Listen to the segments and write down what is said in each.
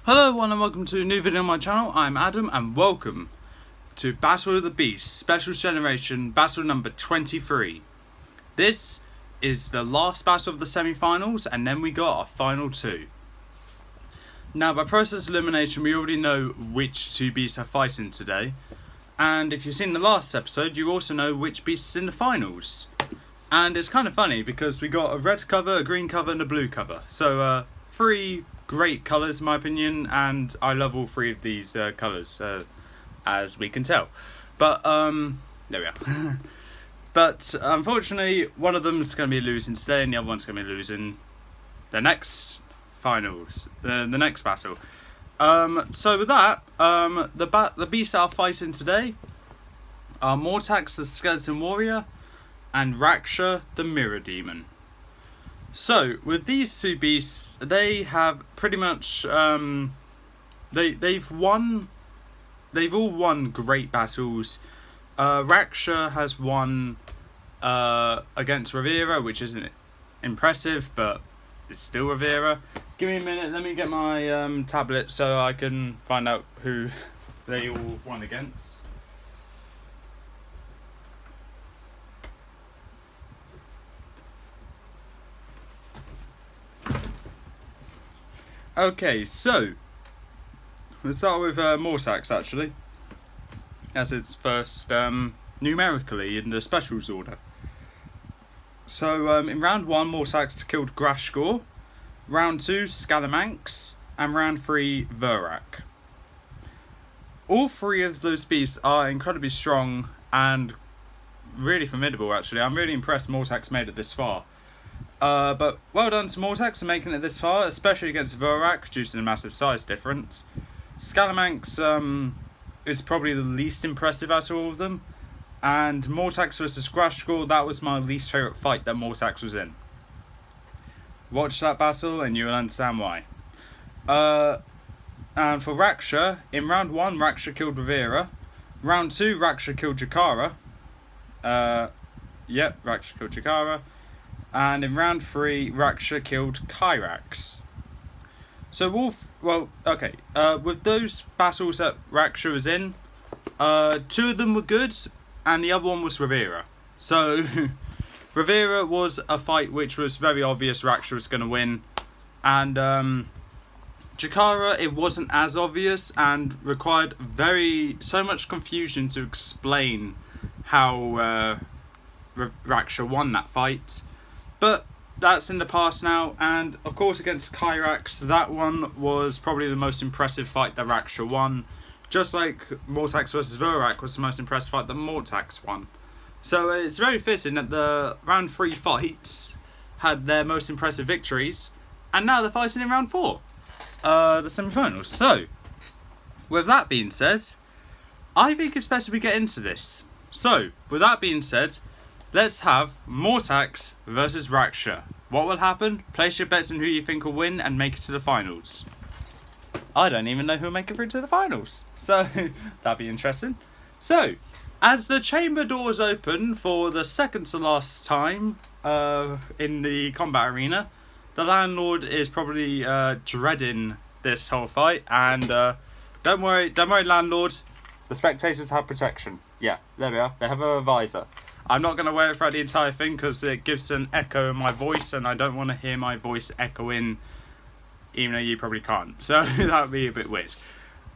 Hello everyone and welcome to a new video on my channel. I'm Adam and welcome to Battle of the Beasts Special Generation Battle number 23. This is the last battle of the semi-finals and then we got our final two. Now by process of elimination we already know which two beasts are fighting today, and if you've seen the last episode you also know which beast is in the finals. And it's kind of funny because we got a red cover, a green cover and a blue cover. So three great colours in my opinion, and I love all three of these colours as we can tell. But there we are. But unfortunately one of them is going to be losing today and the other one's going to be losing the next finals, the next battle. So with that, the beasts that are fighting today are Mortaxe the Skeleton Warrior and Raksha the Mirror Demon. So with these two beasts, they have pretty much they've all won great battles. Raksha has won against Rivera, which isn't impressive, but it's still Rivera. Give me a minute, let me get my tablet so I can find out who they all won against. Okay, so let's start with Mortaxe actually, as it's first numerically in the specials order. So in round 1 Mortaxe killed Grashgor, round 2 Scalamanx, and round 3 Verak. All three of those beasts are incredibly strong and really formidable actually. I'm really impressed Mortaxe made it this far. But well done to Mortaxe for making it this far, especially against Verak due to the massive size difference. Scalamanx is probably the least impressive out of all of them, and Mortaxe vs Grashgor, that was my least favourite fight that Mortaxe was in. Watch that battle and you will understand why. And for Raksha, in round 1 Raksha killed Rivera, round 2 Raksha killed Jakara. Raksha killed Jakara. And in round 3, Raksha killed Kyrax. So with those battles that Raksha was in, 2 of them were good, and the other one was Rivera. So Rivera was a fight which was very obvious Raksha was going to win, and Jakara, it wasn't as obvious and required so much confusion to explain how Raksha won that fight. But that's in the past now, and of course against Kyrax, that one was probably the most impressive fight that Raksha won. Just like Mortaxe vs Verak was the most impressive fight that Mortaxe won. So it's very fitting that the round 3 fights had their most impressive victories, and now they're fighting in round 4, the semi-finals. So, with that being said, I think it's better we get into this. So, with that being said, let's have Mortaxe versus Raksha. What will happen? Place your bets on who you think will win and make it to the finals. I don't even know who will make it through to the finals. So, that'd be interesting. So, as the chamber doors open for the second to last time in the combat arena, the landlord is probably dreading this whole fight. And don't worry landlord, the spectators have protection. Yeah, there we are. They have a visor. I'm not going to wear it throughout the entire thing because it gives an echo in my voice and I don't want to hear my voice echoing, even though you probably can't. So that would be a bit weird.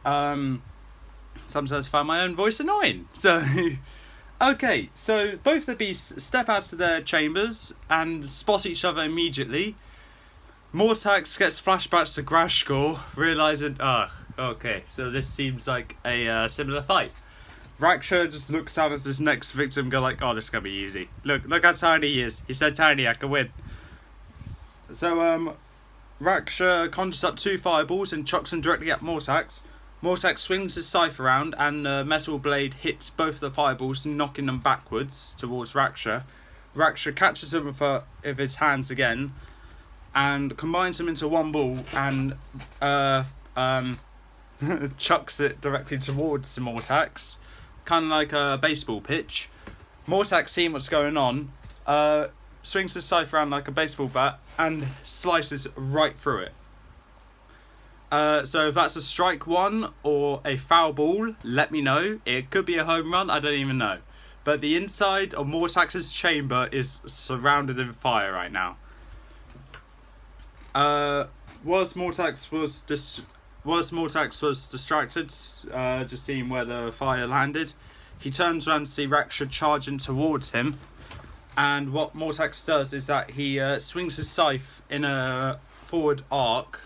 Sometimes I find my own voice annoying. So, okay, so both the beasts step out of their chambers and spot each other immediately. Mortaxe gets flashbacks to Grashgor, realising, okay, so this seems like a similar fight. Raksha just looks out at his next victim and go like, oh, this is going to be easy. Look how tiny he is. He's so tiny, I can win. So, Raksha conjures up 2 fireballs and chucks them directly at Mortaxe. Mortaxe swings his scythe around and the metal blade hits both the fireballs, knocking them backwards towards Raksha. Raksha catches them with his hands again and combines them into one ball and chucks it directly towards Mortaxe. Kind of like a baseball pitch. Mortaxe, seeing what's going on, swings his scythe around like a baseball bat and slices right through it. So if that's a strike one or a foul ball, let me know. It could be a home run, I don't even know. But the inside of Mortaxe's chamber is surrounded in fire right now. Whilst Mortaxe was distracted, just seeing where the fire landed, he turns around to see Raksha charging towards him. And what Mortaxe does is that he swings his scythe in a forward arc,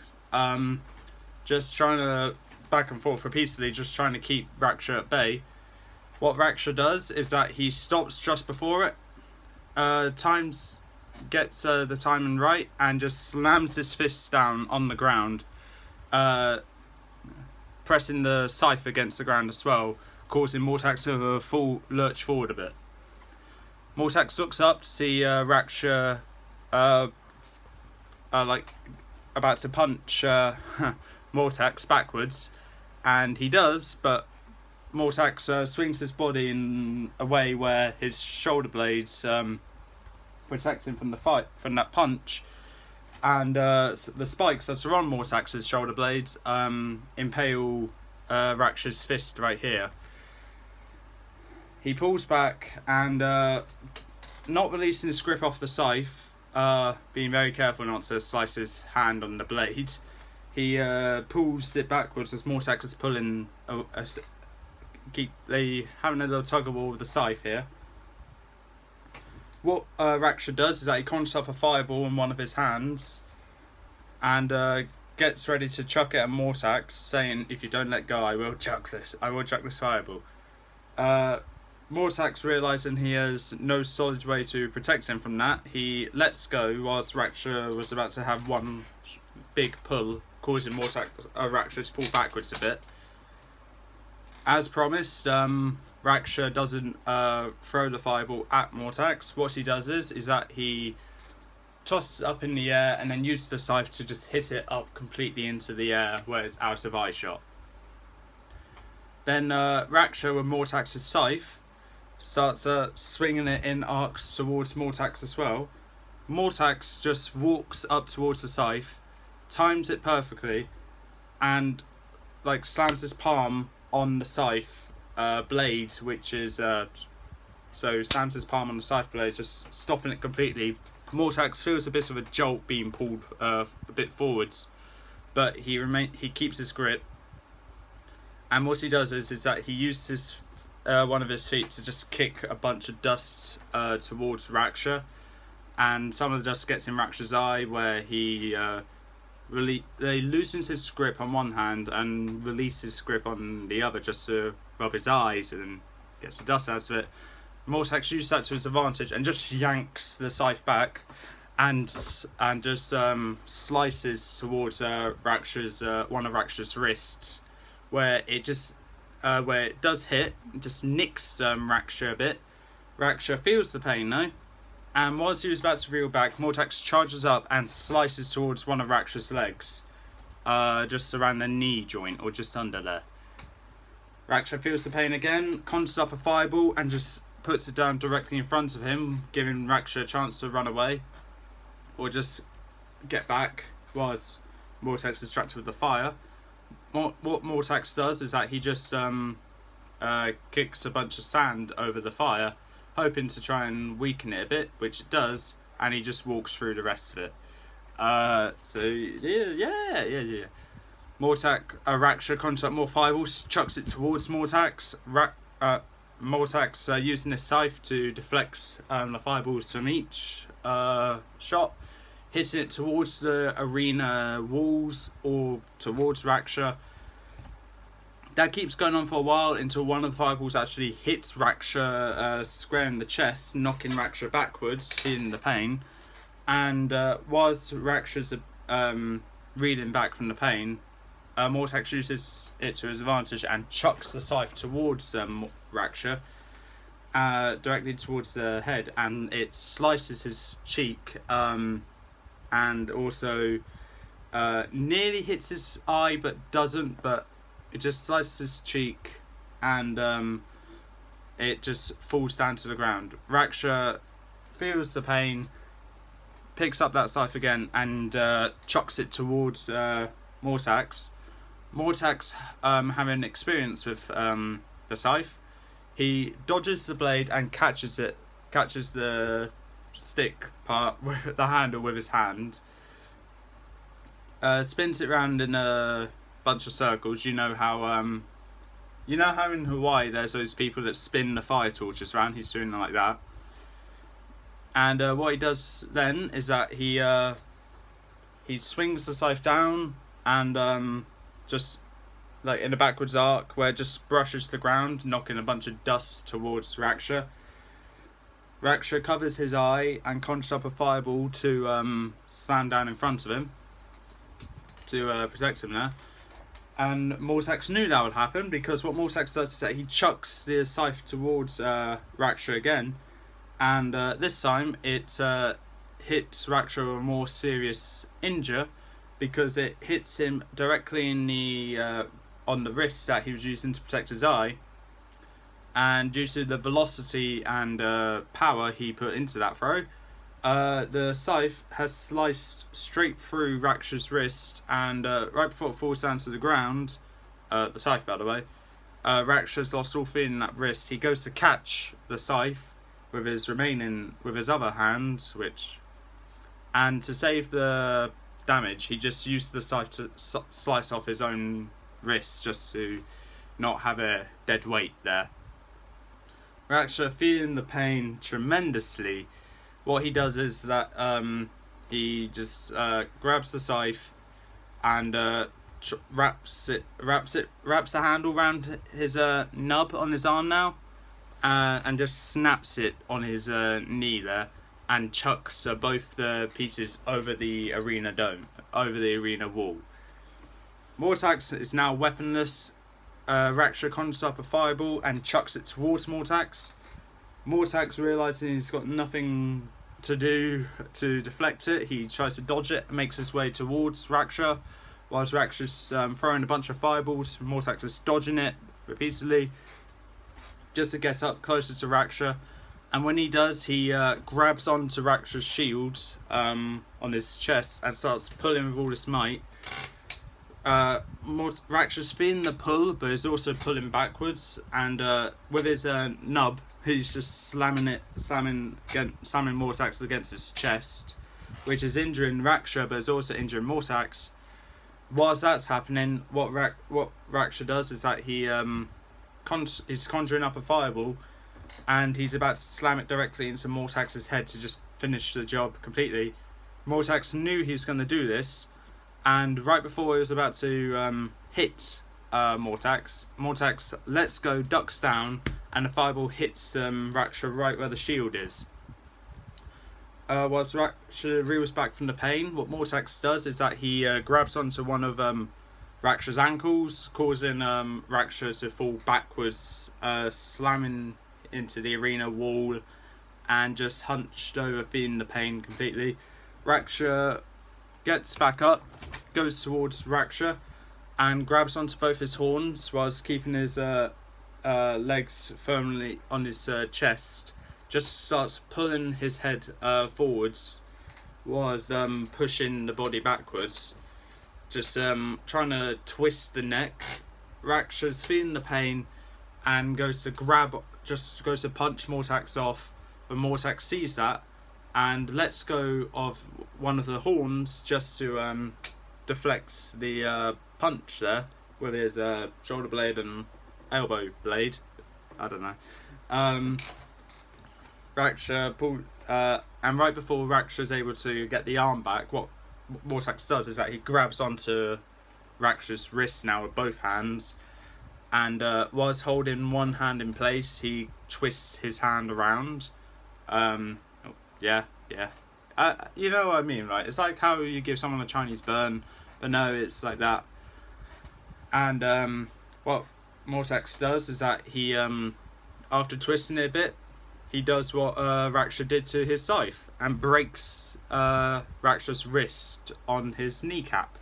just trying to back and forth repeatedly, just trying to keep Raksha at bay. What Raksha does is that he stops just before it, gets the timing right, and just slams his fists down on the ground, pressing the scythe against the ground as well, causing Mortaxe to full lurch forward a bit. Mortaxe looks up to see Raksha about to punch Mortaxe backwards, and he does, but Mortaxe swings his body in a way where his shoulder blades protect him from that punch, and the spikes that are on Mortaxe's shoulder blades impale Raksha's fist right here. He pulls back and, not releasing his grip off the scythe, being very careful not to slice his hand on the blade, he pulls it backwards as Mortaxe is pulling. They having a little tug of war with the scythe here. What Raksha does is that he conjures up a fireball in one of his hands and gets ready to chuck it at Mortaxe, saying, "If you don't let go, I will chuck this fireball." Mortaxe, realising he has no solid way to protect him from that, he lets go whilst Raksha was about to have one big pull, causing Raksha to fall backwards a bit. As promised, Raksha doesn't throw the fireball at Mortaxe. What he does is that he tosses it up in the air and then uses the scythe to just hit it up completely into the air where it's out of eye shot. Then Raksha, with Mortaxe's scythe, starts swinging it in arcs towards Mortaxe as well. Mortaxe just walks up towards the scythe, times it perfectly, and slams his palm on the scythe blade, which is so slams his palm on the scythe blade, just stopping it completely. Mortaxe feels a bit of a jolt being pulled a bit forwards, but he keeps his grip. And what he does is that he uses one of his feet to just kick a bunch of dust towards Raksha, and some of the dust gets in Raksha's eye, where he loosens his grip on one hand and releases his grip on the other just to rub his eyes and gets the dust out of it. Mortaxe uses that to his advantage and just yanks the scythe back and just slices towards Raksha's one of Raksha's wrists, where it does hit, just nicks Raksha a bit. Raksha feels the pain though, and whilst he was about to reel back, Mortaxe charges up and slices towards one of Raksha's legs, just around the knee joint or just under there. Raksha feels the pain again, conjures up a fireball and just puts it down directly in front of him, giving Raksha a chance to run away or just get back whilst Mortaxe is distracted with the fire. What Mortaxe does is that he just kicks a bunch of sand over the fire, hoping to try and weaken it a bit, which it does, and he just walks through the rest of it. Yeah. Raksha conjures up more fireballs, chucks it towards Mortaxe. Mortaxe using his scythe to deflect the fireballs from each shot, hitting it towards the arena walls or towards Raksha. That keeps going on for a while until one of the fireballs actually hits Raksha square in the chest, knocking Raksha backwards, feeling the pain. And whilst Raksha's reeling back from the pain, Mortaxe uses it to his advantage and chucks the scythe towards Raksha, directly towards the head, and it slices his cheek, and also nearly hits his eye but doesn't, but it just slices his cheek and it just falls down to the ground. Raksha feels the pain, picks up that scythe again and chucks it towards Mortaxe. Mortaxe, having experience with the scythe, he dodges the blade and catches the stick part with the handle with his hand. Spins it round in a bunch of circles. You know how in Hawaii there's those people that spin the fire torches around. He's doing like that. And what he does then is that he swings the scythe down and just like in a backwards arc where it just brushes the ground, knocking a bunch of dust towards Raksha. Raksha covers his eye and conjures up a fireball to slam down in front of him to protect him there. And Mortaxe knew that would happen, because what Mortaxe does is that he chucks the scythe towards Raksha again, and this time it hits Raksha with a more serious injure, because it hits him directly in the on the wrist that he was using to protect his eye, and due to the velocity and power he put into that throw, the scythe has sliced straight through Raksha's wrist, and right before it falls down to the ground, the scythe by the way, Raksha's lost all feeling in that wrist. He goes to catch the scythe with his other hand, and to save the damage, he just used the scythe to slice off his own wrist, just to not have a dead weight there. Raksha, feeling the pain tremendously, what he does is that he just grabs the scythe and wraps the handle around his nub on his arm now, and just snaps it on his knee there, and chucks both the pieces over the arena wall. Mortaxe is now weaponless. Raksha conjures up a fireball and chucks it towards Mortaxe. Mortaxe, realising he's got nothing to do to deflect it, he tries to dodge it and makes his way towards Raksha. Whilst Raksha's throwing a bunch of fireballs, Mortaxe is dodging it repeatedly just to get up closer to Raksha. And when he does, he grabs onto Raksha's shield on his chest and starts pulling with all his might. Raksha's feeling the pull, but is also pulling backwards, and with his nub, he's just slamming Mortaxe against his chest, which is injuring Raksha, but is also injuring Mortaxe. Whilst that's happening, what Raksha does is that he's conjuring up a fireball, and he's about to slam it directly into Mortaxe's head to just finish the job completely. Mortaxe knew he was going to do this, and right before he was about to hit Mortaxe lets go, ducks down, and the fireball hits Raksha right where the shield is. Whilst Raksha reels back from the pain, what Mortaxe does is that he grabs onto one of Raksha's ankles, causing Raksha to fall backwards, slamming into the arena wall, and just hunched over, feeling the pain completely. Raksha gets back up, goes towards Raksha, and grabs onto both his horns whilst keeping his legs firmly on his chest. Just starts pulling his head forwards, was pushing the body backwards, just trying to twist the neck. Raksha's feeling the pain and goes to punch Mortaxe off, but Mortaxe sees that and lets go of one of the horns just to deflect the punch there with his shoulder blade and elbow blade. I don't know. Raksha pulled, and right before Raksha's able to get the arm back, what Mortaxe does is that he grabs onto Raksha's wrist now with both hands, and whilst holding one hand in place, he twists his hand around. You know what I mean, right? It's like how you give someone a Chinese burn, but no, it's like that. And what Mortaxe does is that he, after twisting it a bit, he does what Raksha did to his scythe and breaks Raksha's wrist on his kneecap,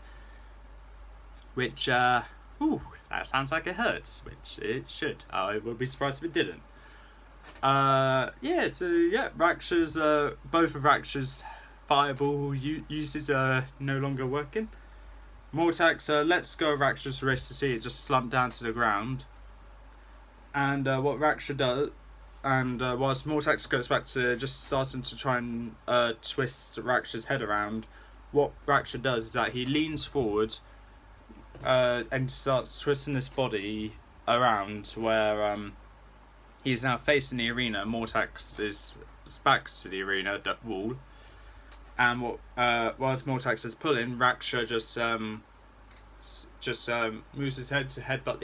which, that sounds like it hurts, which it should. I would be surprised if it didn't. Raksha's, both of Raksha's fireball uses are no longer working. Mortaxe lets go of Raksha's wrist to see it just slump down to the ground. And what Raksha does, and whilst Mortaxe goes back to just starting to try and twist Raksha's head around, what Raksha does is that he leans forward and starts twisting his body around where he's now facing the arena. Mortaxe is back to the arena wall, and whilst Mortaxe is pulling, Raksha just moves his head to headbutts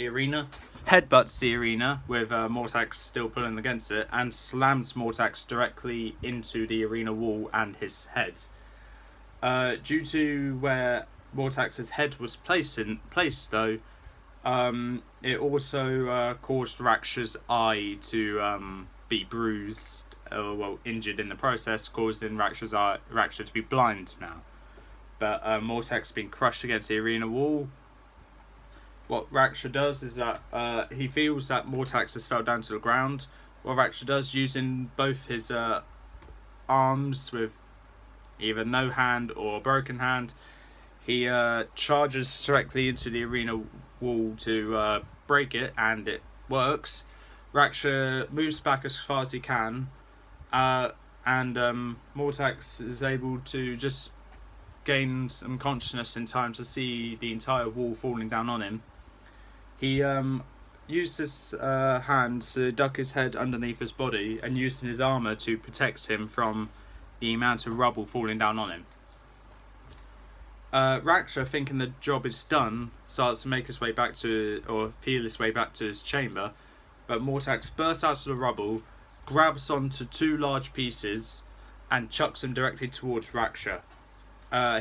the arena with Mortaxe still pulling against it, and slams Mortaxe directly into the arena wall and his head. Due to where Mortaxe's head was placed though, it also caused Raksha's eye to be bruised, injured in the process, causing Raksha to be blind now. But Mortaxe being crushed against the arena wall. What Raksha does is that he feels that Mortaxe has fell down to the ground. What Raksha does, using both his arms with either no hand or broken hand, he charges directly into the arena wall to break it, and it works. Raksha moves back as far as he can, and Mortaxe is able to just gain some consciousness in time to see the entire wall falling down on him. He used his hands to duck his head underneath his body, and using his armour to protect him from the amount of rubble falling down on him. Raksha, thinking the job is done, starts to make his way back to, or feel his way back to his chamber, but Mortaxe bursts out of the rubble, grabs onto two large pieces, and chucks them directly towards Raksha,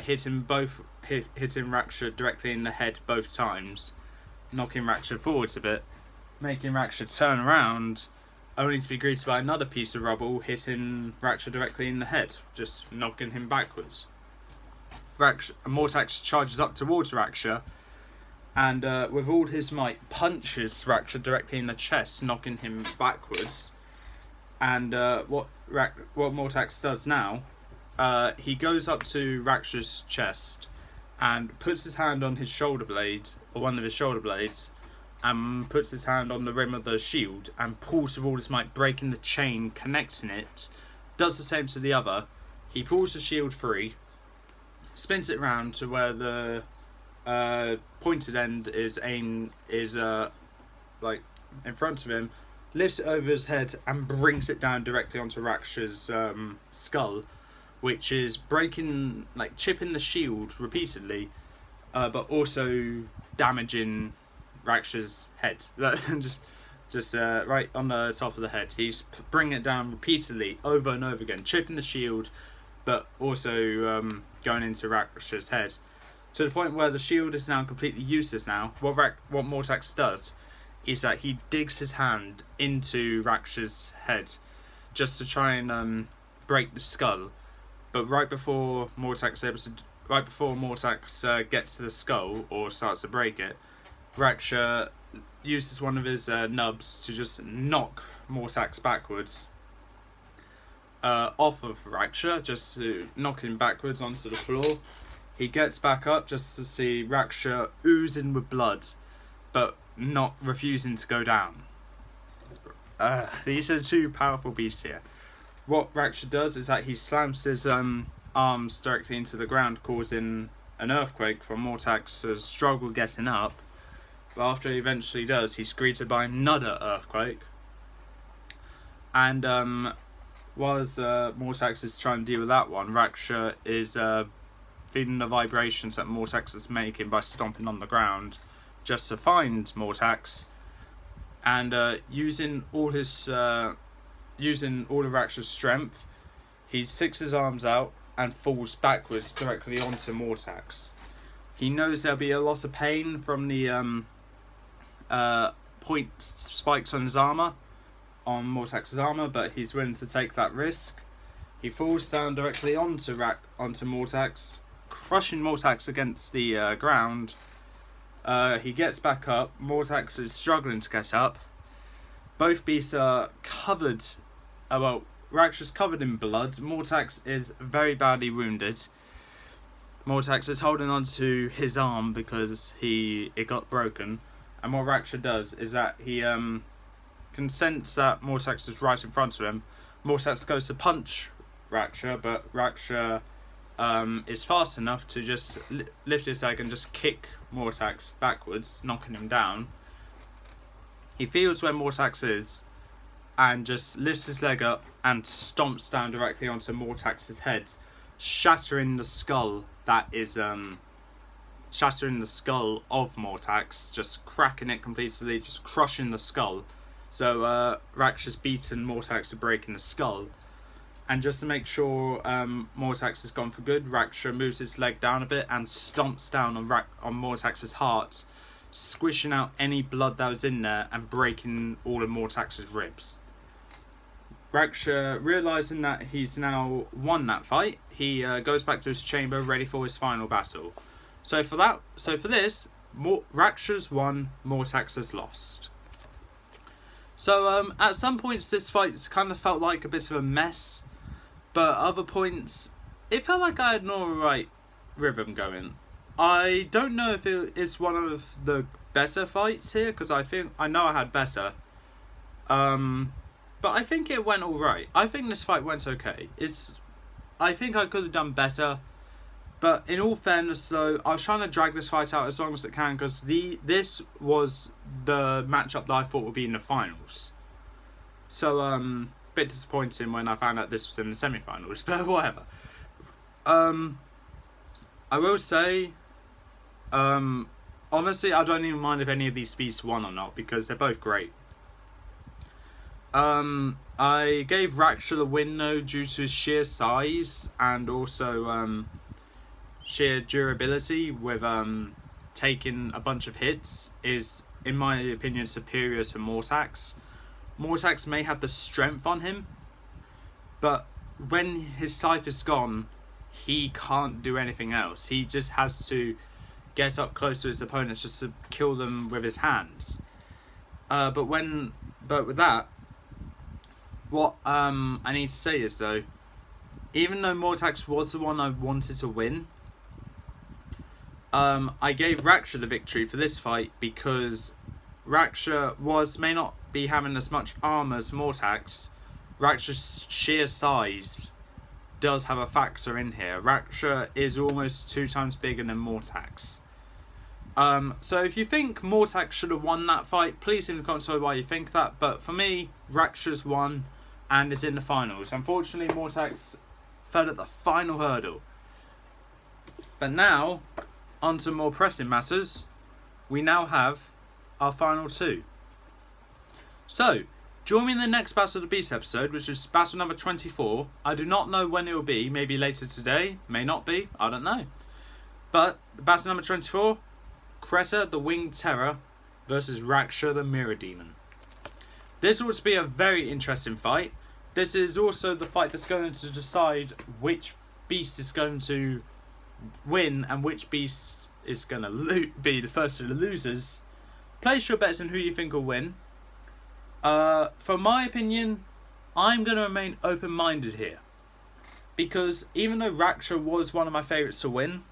hitting Raksha directly in the head both times, knocking Raksha forwards a bit, making Raksha turn around, only to be greeted by another piece of rubble hitting Raksha directly in the head, just knocking him backwards. Mortaxe charges up towards Raksha, and with all his might punches Raksha directly in the chest, knocking him backwards. And what Mortaxe does now, he goes up to Raksha's chest and puts his hand on his shoulder blade, or one of his shoulder blades, and puts his hand on the rim of the shield and pulls with all his might, breaking the chain connecting it. Does the same to the other. He pulls the shield free, spins it round to where the pointed end is like in front of him, lifts it over his head and brings it down directly onto Raksha's skull, which is breaking, like chipping the shield repeatedly, but also damaging Raksha's head. just right on the top of the head. He's bringing it down repeatedly over and over again, chipping the shield, but also going into Raksha's head, to the point where the shield is now completely useless now. What Mortaxe does is that he digs his hand into Raksha's head just to try and break the skull. But right before Mortaxe gets to the skull or starts to break it, Raksha uses one of his nubs to just knock Mortaxe backwards off of Raksha, just to knock him backwards onto the floor. He gets back up just to see Raksha oozing with blood, but not refusing to go down. These are two powerful beasts here. What Raksha does is that he slams his arms directly into the ground, causing an earthquake from Mortaxe's struggle getting up. But after he eventually does, he's greeted by another earthquake. And whilst Mortaxe is trying to deal with that one, Raksha is feeling the vibrations that Mortaxe is making by stomping on the ground just to find Mortaxe, and using all of Raksha's strength, he sticks his arms out and falls backwards directly onto Mortaxe. He knows there'll be a lot of pain from the point spikes on his armour, on Mortaxe's armour, but he's willing to take that risk. He falls down directly onto Mortaxe, crushing Mortaxe against the ground. He gets back up. Mortaxe is struggling to get up. Both beasts are covered. Raksha's covered in blood. Mortaxe is very badly wounded. Mortaxe is holding on to his arm because it got broken. And what Raksha does is that he can sense that Mortaxe is right in front of him. Mortaxe goes to punch Raksha, but Raksha is fast enough to just lift his leg and just kick Mortaxe backwards, knocking him down. He feels where Mortaxe is and just lifts his leg up and stomps down directly onto Mortaxe's head, shattering the skull shattering the skull of Mortaxe, just cracking it completely, just crushing the skull. So Raksha's beaten Mortaxe to breaking the skull. And just to make sure Mortaxe is gone for good, Raksha moves his leg down a bit and stomps down on Mortaxe's heart, squishing out any blood that was in there and breaking all of Mortaxe's ribs. Raksha, realising that he's now won that fight, he goes back to his chamber ready for his final battle. So for this, Raksha's won, Mortaxe has lost. So at some points this fight kind of felt like a bit of a mess, but other points it felt like I had an alright rhythm going. I don't know if it's one of the better fights here, because I know I had better. But I think it went alright. I think this fight went okay. I think I could have done better. But in all fairness though, I was trying to drag this fight out as long as it can, because this was the matchup that I thought would be in the finals. So, a bit disappointing when I found out this was in the semi-finals, but whatever. I will say, honestly, I don't even mind if any of these beasts won or not, because they're both great. I gave Raksha the win though due to his sheer size and also sheer durability with taking a bunch of hits is, in my opinion, superior to Mortaxe. Mortaxe may have the strength on him, but when his scythe is gone, he can't do anything else. He just has to get up close to his opponents just to kill them with his hands. But with that, what I need to say is though, even though Mortaxe was the one I wanted to win, I gave Raksha the victory for this fight because Raksha may not be having as much armor as Mortaxe. Raksha's sheer size does have a factor in here. Raksha is almost 2 times bigger than Mortaxe. So if you think Mortaxe should have won that fight, please in the comments below why you think that. But for me, Raksha's won and is in the finals. Unfortunately, Mortaxe fell at the final hurdle. But now, on to more pressing matters. We now have our final 2. So, join me in the next Battle of the Beast episode, which is battle number 24. I do not know when it will be. Maybe later today. May not be. I don't know. But, battle number 24, Creta the Winged Terror versus Raksha the Mirror Demon. This ought to be a very interesting fight. This is also the fight that's going to decide which beast is going to win and which beast is going to be the first of the losers. Place your bets on who you think will win. For my opinion, I'm going to remain open-minded here, because even though Raksha was one of my favourites to win,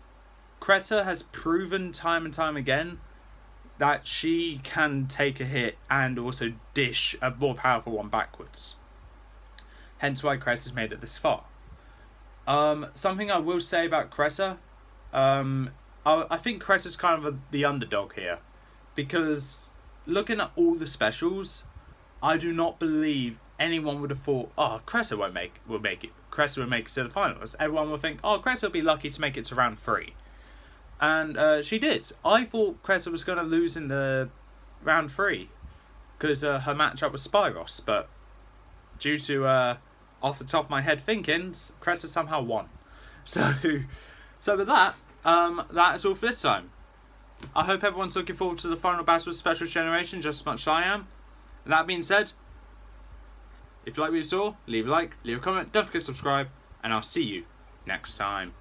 Creta has proven time and time again that she can take a hit and also dish a more powerful one backwards. Hence why Creta's made it this far. Something I will say about Creta, I think Creta's kind of the underdog here, because looking at all the specials, I do not believe anyone would have thought, oh, Creta will make it. Creta will make it to the finals. Everyone will think, oh, Creta will be lucky to make it to round 3. And she did. I thought Creta was going to lose in the round 3 because her matchup was Spyros, but due to off the top of my head thinking, Creta somehow won. So with that, that is all for this time. I hope everyone's looking forward to the final battle of Special Generation just as much as I am. That being said, if you like what you saw, leave a like, leave a comment, don't forget to subscribe, and I'll see you next time.